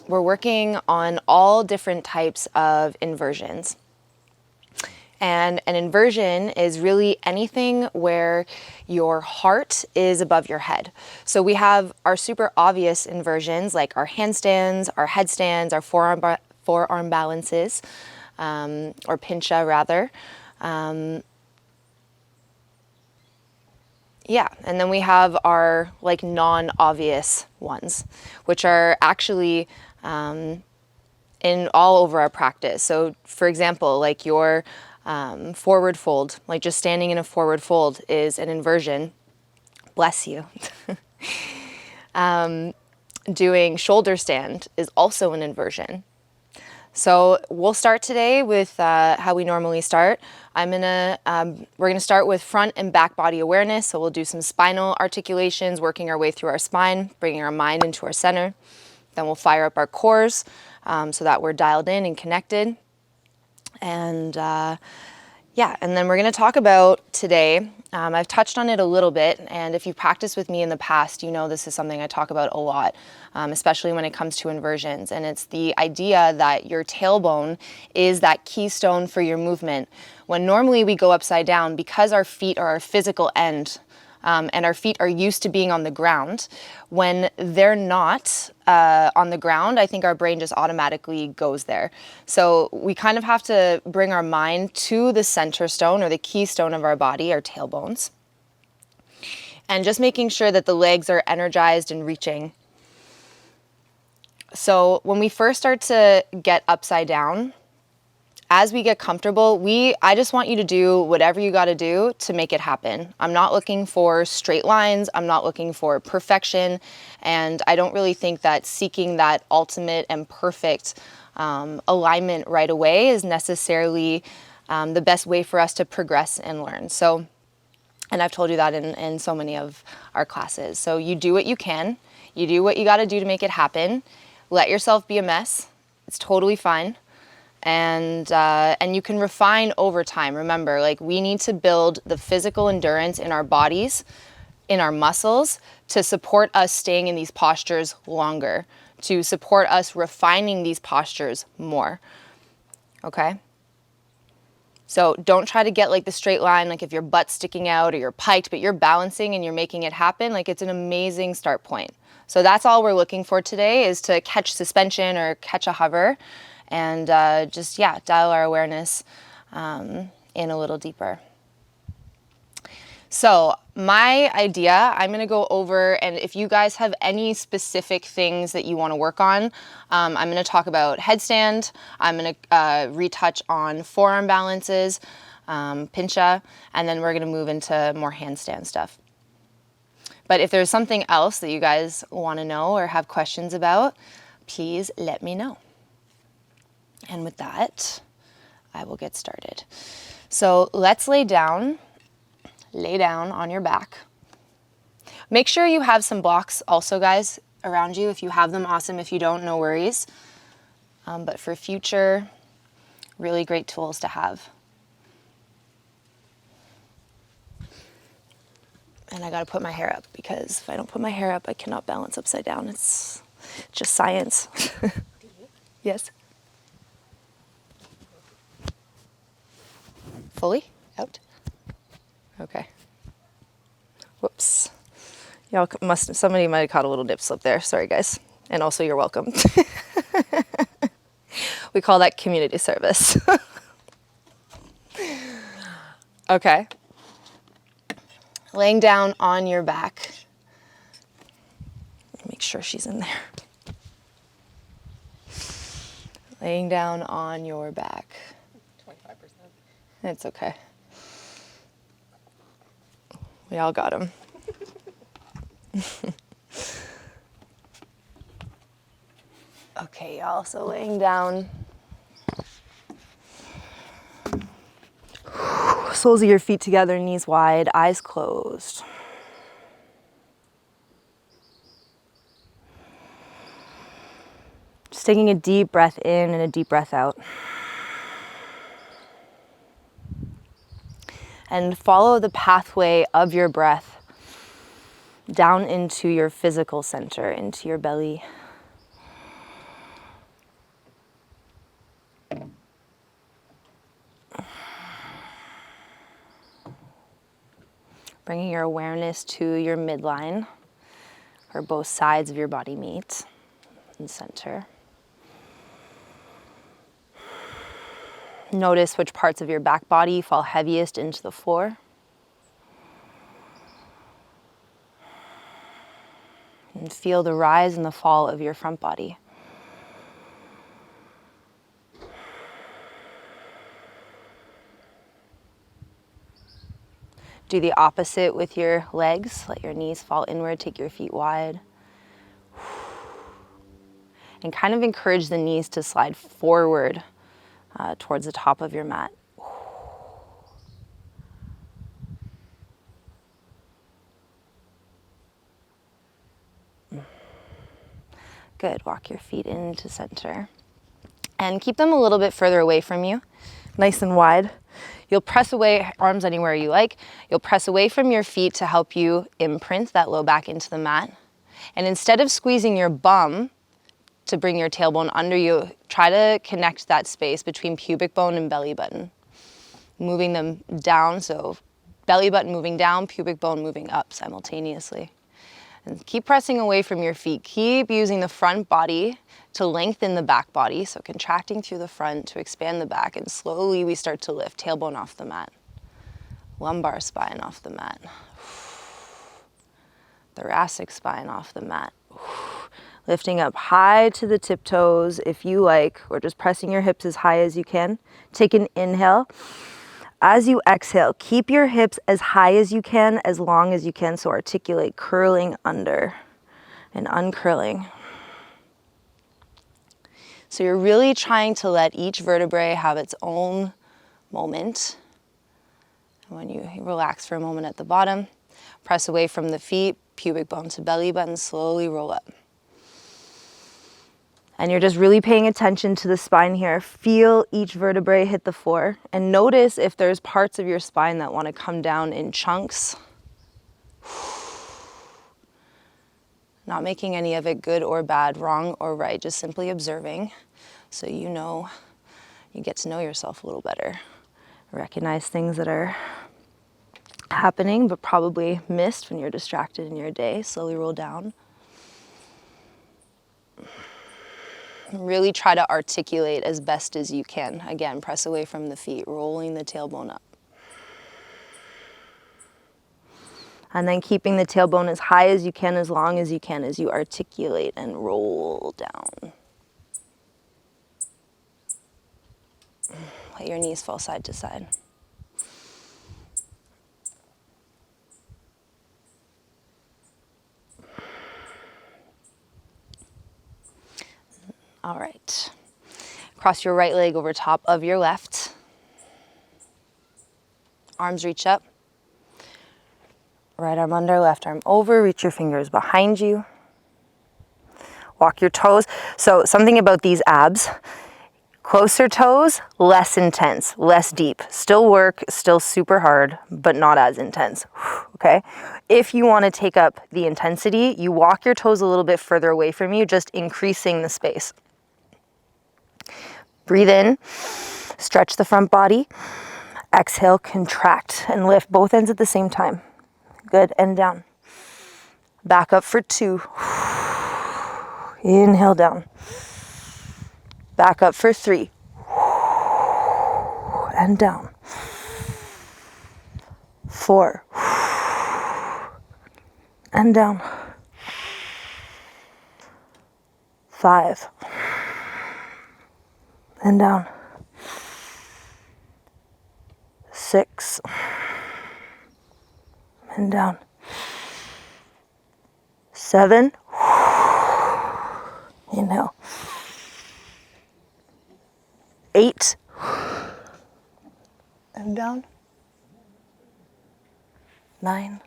we're working on all different types of inversions. And an inversion is really anything where your heart is above your head. So we have our super obvious inversions like our handstands, our headstands, our forearm balances, or Pincha rather. Yeah, and then we have our like non-obvious ones, which are actually in all over our practice. So for example, like your forward fold, like just standing in a forward fold is an inversion. Bless you. Doing shoulder stand is also an inversion. So we'll start today with how we normally start. We're gonna start with front and back body awareness. So we'll do some spinal articulations, working our way through our spine, bringing our mind into our center. Then we'll fire up our cores so that we're dialed in and connected. And yeah, and then we're gonna talk about today, I've touched on it a little bit, and if you've practiced with me in the past, you know this is something I talk about a lot, especially when it comes to inversions. And it's the idea that your tailbone is that keystone for your movement. When normally we go upside down, because our feet are our physical end, and our feet are used to being on the ground, when they're not on the ground, I think our brain just automatically goes there. So we kind of have to bring our mind to the center stone or the keystone of our body, our tailbones, and just making sure that the legs are energized and reaching. So when we first start to get upside down, as we get comfortable, I just want you to do whatever you got to do to make it happen. I'm not looking for straight lines. I'm not looking for perfection. And I don't really think that seeking that ultimate and perfect alignment right away is necessarily the best way for us to progress and learn. So, and I've told you that in so many of our classes. So you do what you can. You do what you got to do to make it happen. Let yourself be a mess. It's totally fine. And you can refine over time. Remember, like, we need to build the physical endurance in our bodies, in our muscles, to support us staying in these postures longer, to support us refining these postures more. Okay? So don't try to get like the straight line, like if your butt's sticking out or you're piked, but you're balancing and you're making it happen. Like, it's an amazing start point. So that's all we're looking for today, is to catch suspension or catch a hover. And just, yeah, dial our awareness in a little deeper. So my idea, I'm going to go over, and if you guys have any specific things that you want to work on, I'm going to talk about headstand. I'm going to retouch on forearm balances, Pincha, and then we're going to move into more handstand stuff. But if there's something else that you guys want to know or have questions about, please let me know. And with that, I will get started. So let's lay down on your back. Make sure you have some blocks also, guys, around you. If you have them, awesome. If you don't, no worries. But for future, really great tools to have. And I got to put my hair up, because if I don't put my hair up, I cannot balance upside down. It's just science. Yes. Fully out? Okay. Whoops. Somebody might have caught a little dip slip there. Sorry, guys. And also, you're welcome. We call that community service. Okay. Laying down on your back. Make sure she's in there. Laying down on your back. 25%. It's okay. We all got them. Okay, y'all, so laying down. Soles of your feet together, knees wide, eyes closed. Just taking a deep breath in and a deep breath out. And follow the pathway of your breath down into your physical center, into your belly. Bringing your awareness to your midline, where both sides of your body meet, and center. Notice which parts of your back body fall heaviest into the floor. And feel the rise and the fall of your front body. Do the opposite with your legs. Let your knees fall inward, take your feet wide. And kind of encourage the knees to slide forward towards the top of your mat. Good, walk your feet into center. And keep them a little bit further away from you, nice and wide. You'll press away, arms anywhere you like. You'll press away from your feet to help you imprint that low back into the mat. And instead of squeezing your bum to bring your tailbone under you, try to connect that space between pubic bone and belly button. Moving them down, so belly button moving down, pubic bone moving up simultaneously. And keep pressing away from your feet. Keep using the front body to lengthen the back body, so contracting through the front to expand the back, and slowly we start to lift tailbone off the mat, lumbar spine off the mat, thoracic spine off the mat. Lifting up high to the tiptoes if you like, or just pressing your hips as high as you can. Take an inhale. As you exhale, keep your hips as high as you can, as long as you can, so articulate, curling under and uncurling. So you're really trying to let each vertebrae have its own moment. And when you relax for a moment at the bottom, press away from the feet, pubic bone to belly button, slowly roll up. And you're just really paying attention to the spine here. Feel each vertebrae hit the floor, and notice if there's parts of your spine that want to come down in chunks. Not making any of it good or bad, wrong or right, just simply observing, so you know, you get to know yourself a little better. Recognize things that are happening but probably missed when you're distracted in your day. Slowly roll down. Really try to articulate as best as you can. Again, press away from the feet, rolling the tailbone up. And then keeping the tailbone as high as you can, as long as you can, as you articulate and roll down. Let your knees fall side to side. All right. Cross your right leg over top of your left. Arms reach up. Right arm under, left arm over. Reach your fingers behind you. Walk your toes. So something about these abs. Closer toes, less intense, less deep. Still work, still super hard, but not as intense. Okay? If you want to take up the intensity, you walk your toes a little bit further away from you, just increasing the space. Breathe in, stretch the front body. Exhale, contract, and lift both ends at the same time. Good, and down. Back up for 2. Inhale down. Back up for 3. And down. 4. And down. 5. And down. 6. And down. 7. Inhale. 8. And down. 9.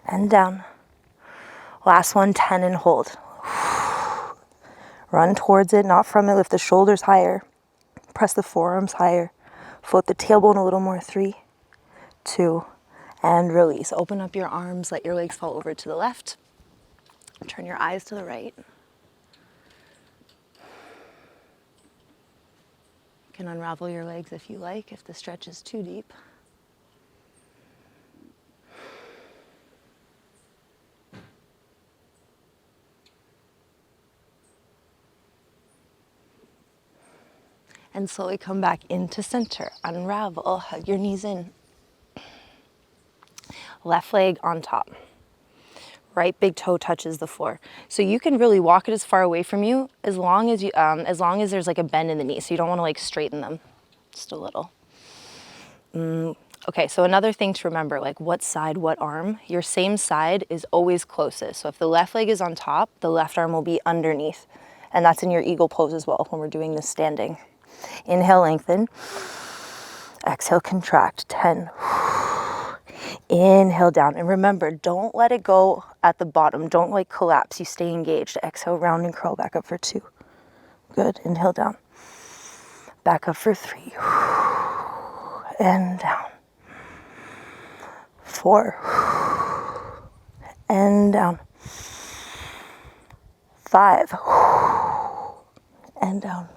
And down. Last one, 10, and hold. Run towards it, not from it. Lift the shoulders higher. Press the forearms higher. Float the tailbone a little more. 3, 2, and release. Open up your arms. Let your legs fall over to the left. Turn your eyes to the right. You can unravel your legs if you like, if the stretch is too deep. And slowly come back into center. Unravel, hug your knees in. Left leg on top. Right big toe touches the floor. So you can really walk it as far away from you as long as there's like a bend in the knee. So you don't want to like straighten them, just a little. Okay, so another thing to remember, like what side, what arm. Your same side is always closest. So if the left leg is on top, the left arm will be underneath. And that's in your eagle pose as well when we're doing this standing. Inhale, lengthen. Exhale, contract. 10. Inhale down. And remember, don't let it go at the bottom. Don't like collapse. You stay engaged. Exhale, round and curl back up for 2. Good. Inhale down. Back up for 3. And down. 4. And down. 5. And down.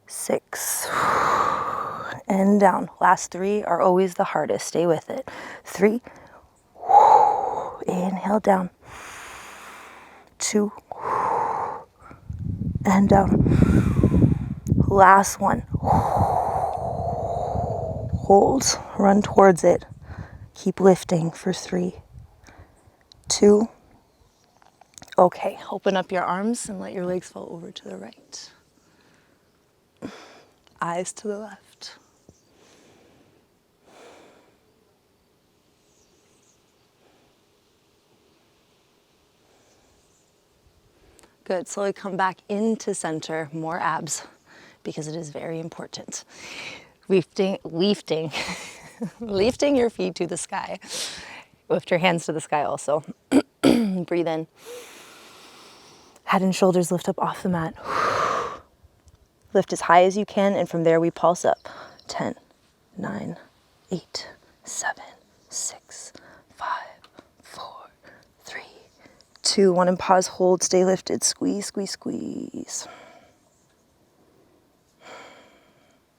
6. And down. Last 3 are always the hardest. Stay with it. 3. Inhale down. 2. And down. Last one. Hold. Run towards it. Keep lifting for 3. 2. Okay, open up your arms and let your legs fall over to the right. Eyes to the left. Good, slowly come back into center, more abs, because it is very important. Lifting your feet to the sky. Lift your hands to the sky also. Breathe in. Head and shoulders lift up off the mat. Lift as high as you can, and from there we pulse up. 10, 9, 8, 7, 6, 5, 4, 3, 2, 1, and pause, hold, stay lifted. Squeeze, squeeze, squeeze.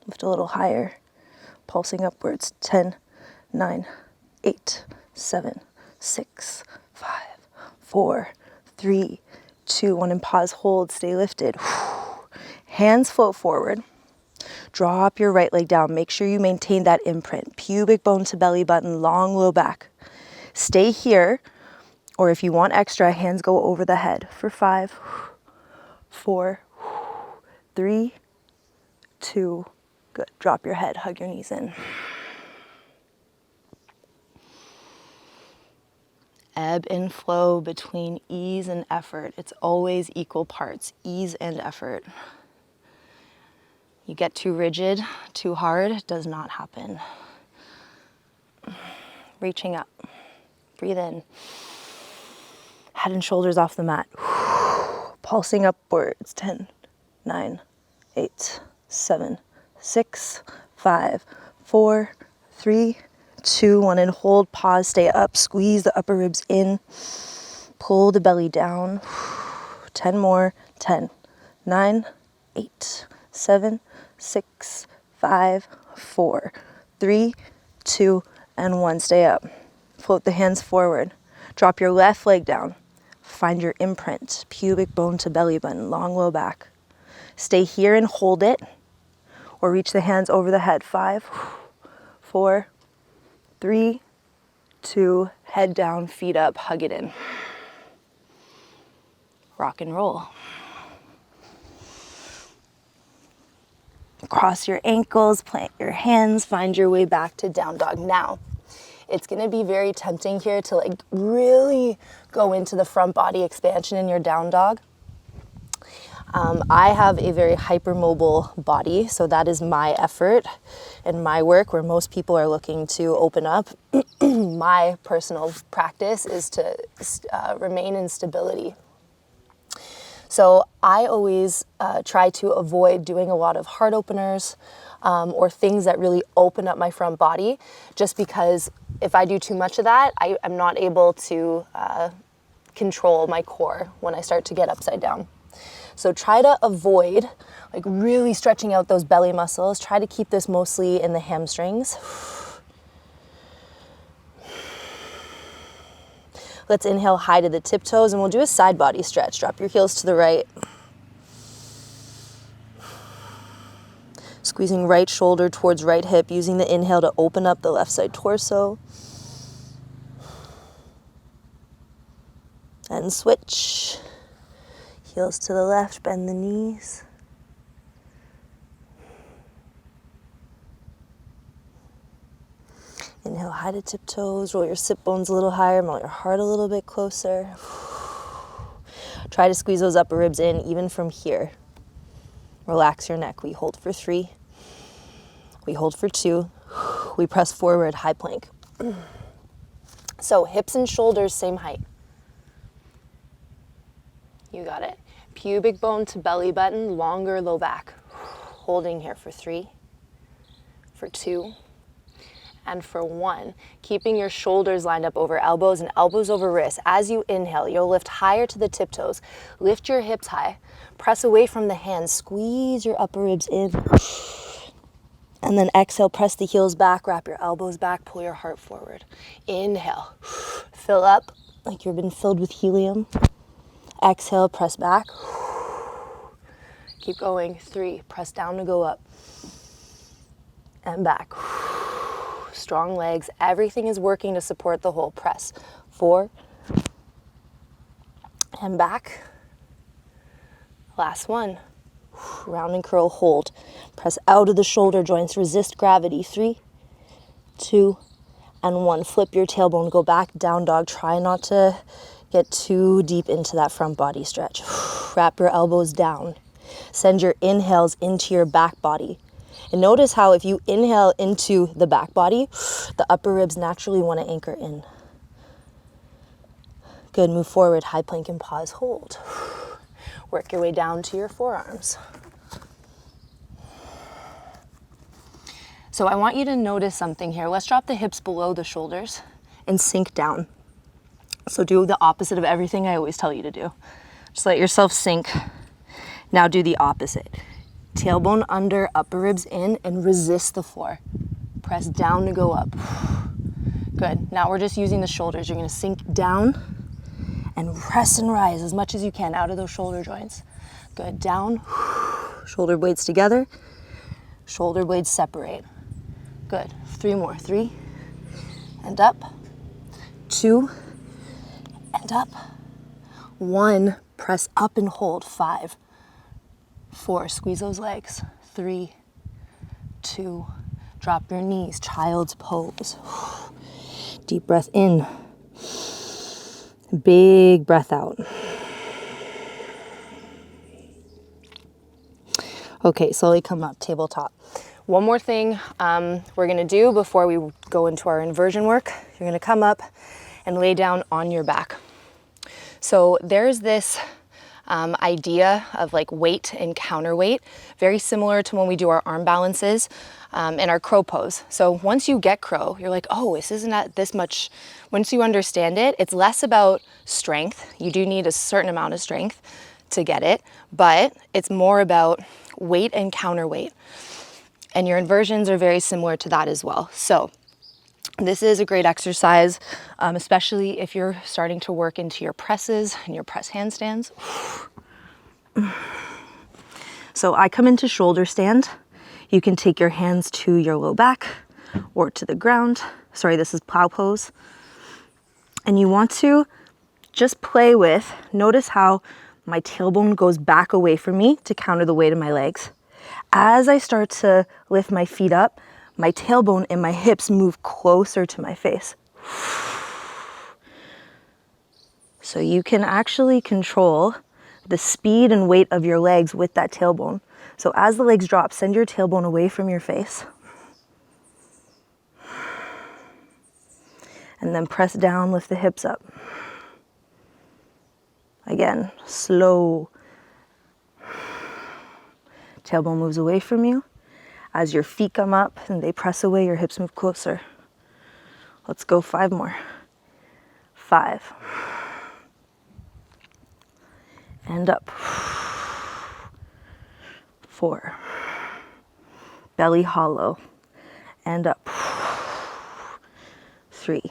Lift a little higher, pulsing upwards. 10, 9, 8, 7, 6, 5, 4, 3, 2, 1, and pause, hold, stay lifted. Hands float forward. Drop your right leg down. Make sure you maintain that imprint. Pubic bone to belly button, long low back. Stay here, or if you want extra, hands go over the head for 5, 4, 3, 2, good. Drop your head, hug your knees in. Ebb and flow between ease and effort. It's always equal parts, ease and effort. You get too rigid, too hard, it does not happen. Reaching up. Breathe in. Head and shoulders off the mat. Pulsing upwards. 10, 9, 8, 7, 6, 5, 4, 3, 2, 1, and hold, pause, stay up, squeeze the upper ribs in, pull the belly down. 10 more. 10, 9, 8, 7, 6, 5, 4, 3, 2, and 1. Stay up. Float the hands forward. Drop your left leg down. Find your imprint. Pubic bone to belly button, long low back. Stay here and hold it, or reach the hands over the head. 5, 4, 3, 2, head down, feet up, hug it in. Rock and roll. Cross your ankles, plant your hands, find your way back to down dog. Now, it's gonna be very tempting here to like really go into the front body expansion in your down dog. I have a very hypermobile body, so that is my effort and my work where most people are looking to open up. My personal practice is to remain in stability. So I always try to avoid doing a lot of heart openers or things that really open up my front body, just because if I do too much of that, I'm not able to control my core when I start to get upside down. So try to avoid like really stretching out those belly muscles. Try to keep this mostly in the hamstrings. Let's inhale high to the tiptoes, and we'll do a side body stretch. Drop your heels to the right. Squeezing right shoulder towards right hip, using the inhale to open up the left side torso. And switch. Heels to the left, bend the knees. Inhale, high to tiptoes, roll your sit bones a little higher, melt your heart a little bit closer. Try to squeeze those upper ribs in, even from here. Relax your neck. We hold for 3. We hold for 2. We press forward, high plank. So hips and shoulders, same height. You got it. Pubic bone to belly button, longer low back. Holding here for 3, for 2, and for 1. Keeping your shoulders lined up over elbows and elbows over wrists. As you inhale, you'll lift higher to the tiptoes. Lift your hips high. Press away from the hands. Squeeze your upper ribs in. And then exhale, press the heels back, wrap your elbows back, pull your heart forward. Inhale. Fill up like you've been filled with helium. Exhale, press back. Keep going. 3, press down to go up. And back. Strong legs. Everything is working to support the whole press. 4. And back. Last one. Round and curl, hold. Press out of the shoulder joints. Resist gravity. 3, 2, and 1. Flip your tailbone. Go back, down dog. Try not to get too deep into that front body stretch. Wrap your elbows down. Send your inhales into your back body. And notice how if you inhale into the back body, the upper ribs naturally want to anchor in. Good, move forward, high plank and pause, hold. Work your way down to your forearms. So I want you to notice something here. Let's drop the hips below the shoulders and sink down. So do the opposite of everything I always tell you to do. Just let yourself sink. Now do the opposite. Tailbone under, upper ribs in, and resist the floor. Press down to go up. Good. Now we're just using the shoulders. You're going to sink down and press and rise as much as you can out of those shoulder joints. Good. Down. Shoulder blades together. Shoulder blades separate. Good. 3 more. 3. And up. 2. And up. 1. Press up and hold. 5. 4. Squeeze those legs. 3. 2. Drop your knees. Child's pose. Deep breath in. Big breath out. Okay, slowly come up, tabletop. One more thing we're gonna do before we go into our inversion work. You're gonna come up and lay down on your back. So there's this idea of like weight and counterweight, very similar to when we do our arm balances in our crow pose. So once you get crow, you're like, oh, this isn't at this much. Once you understand it, it's less about strength. You do need a certain amount of strength to get it, but it's more about weight and counterweight. And your inversions are very similar to that as well. So this is a great exercise, especially if you're starting to work into your presses and your press handstands. So I come into shoulder stand. You can take your hands to your low back or to the ground. Sorry, this is plow pose. And you want to just play with, notice how my tailbone goes back away from me to counter the weight of my legs. As I start to lift my feet up, my tailbone and my hips move closer to my face. So you can actually control the speed and weight of your legs with that tailbone. So as the legs drop, send your tailbone away from your face. And then press down, lift the hips up. Again, slow. Tailbone moves away from you. As your feet come up and they press away, your hips move closer. Let's go 5 more. 5. And up. 4. Belly hollow. And up. 3.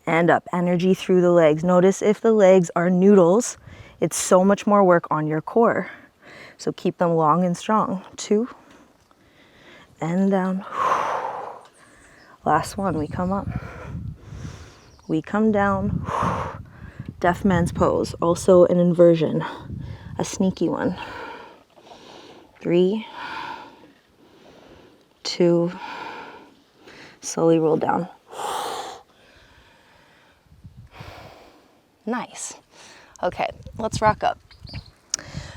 And up. Energy through the legs. Notice if the legs are noodles, it's so much more work on your core. So keep them long and strong. 2, and down. Last one, we come up. We come down. Deaf man's pose, also an inversion, a sneaky one. 3, 2, slowly roll down. Nice. Okay, let's rock up.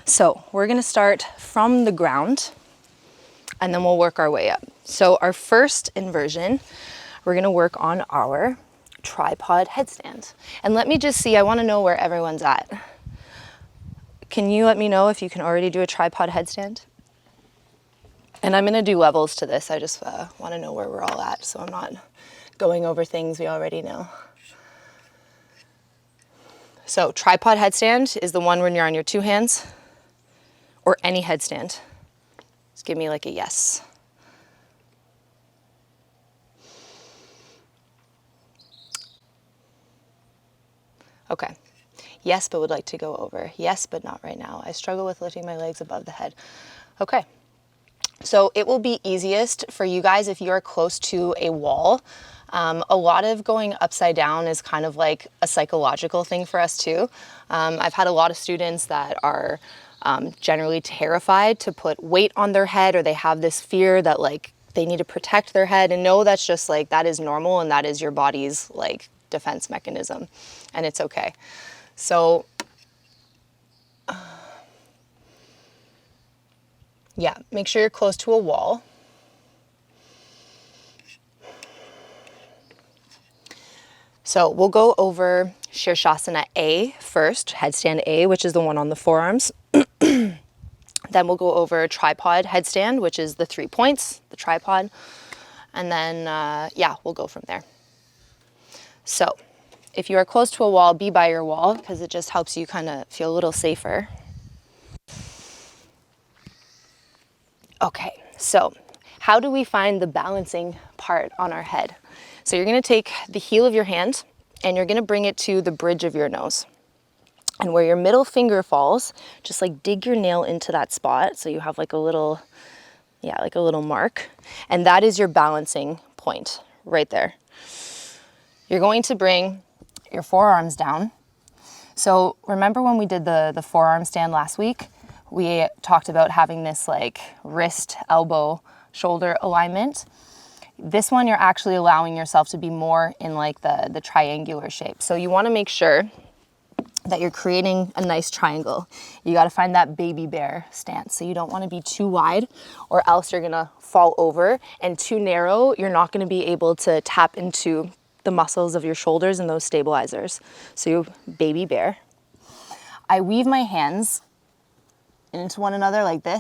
So we're gonna start from the ground and then we'll work our way up. So our first inversion, we're gonna work on our tripod headstand. And let me just see, I wanna know where everyone's at. Can you let me know if you can already do a tripod headstand? And I'm gonna do levels to this. I just wanna know where we're all at so I'm not going over things we already know. So tripod headstand is the one when you're on your 2 hands, or any headstand. Just give me like a yes. Okay. Yes, but would like to go over. Yes, but not right now. I struggle with lifting my legs above the head. Okay. So it will be easiest for you guys if you are close to a wall. A lot of going upside down is kind of like a psychological thing for us too. I've had a lot of students that are generally terrified to put weight on their head, or they have this fear that like they need to protect their head, and no, that's just like, that is normal and that is your body's like defense mechanism, and it's okay. So yeah, make sure you're close to a wall. So we'll go over Shirshasana A first, headstand A, which is the one on the forearms. Then we'll go over tripod headstand, which is the 3 points, the tripod. And then, yeah, we'll go from there. So if you are close to a wall, be by your wall, because it just helps you kind of feel a little safer. Okay, so how do we find the balancing part on our head? So you're gonna take the heel of your hand and you're gonna bring it to the bridge of your nose. And where your middle finger falls, just like dig your nail into that spot so you have like a little, yeah, like a little mark. And that is your balancing point right there. You're going to bring your forearms down. So remember when we did the forearm stand last week, we talked about having this like wrist, elbow, shoulder alignment. This one, you're actually allowing yourself to be more in like the triangular shape. So you want to make sure that you're creating a nice triangle. You got to find that baby bear stance. So you don't want to be too wide, or else you're going to fall over, and too narrow, you're not going to be able to tap into the muscles of your shoulders and those stabilizers. So you baby bear. I weave my hands into one another like this.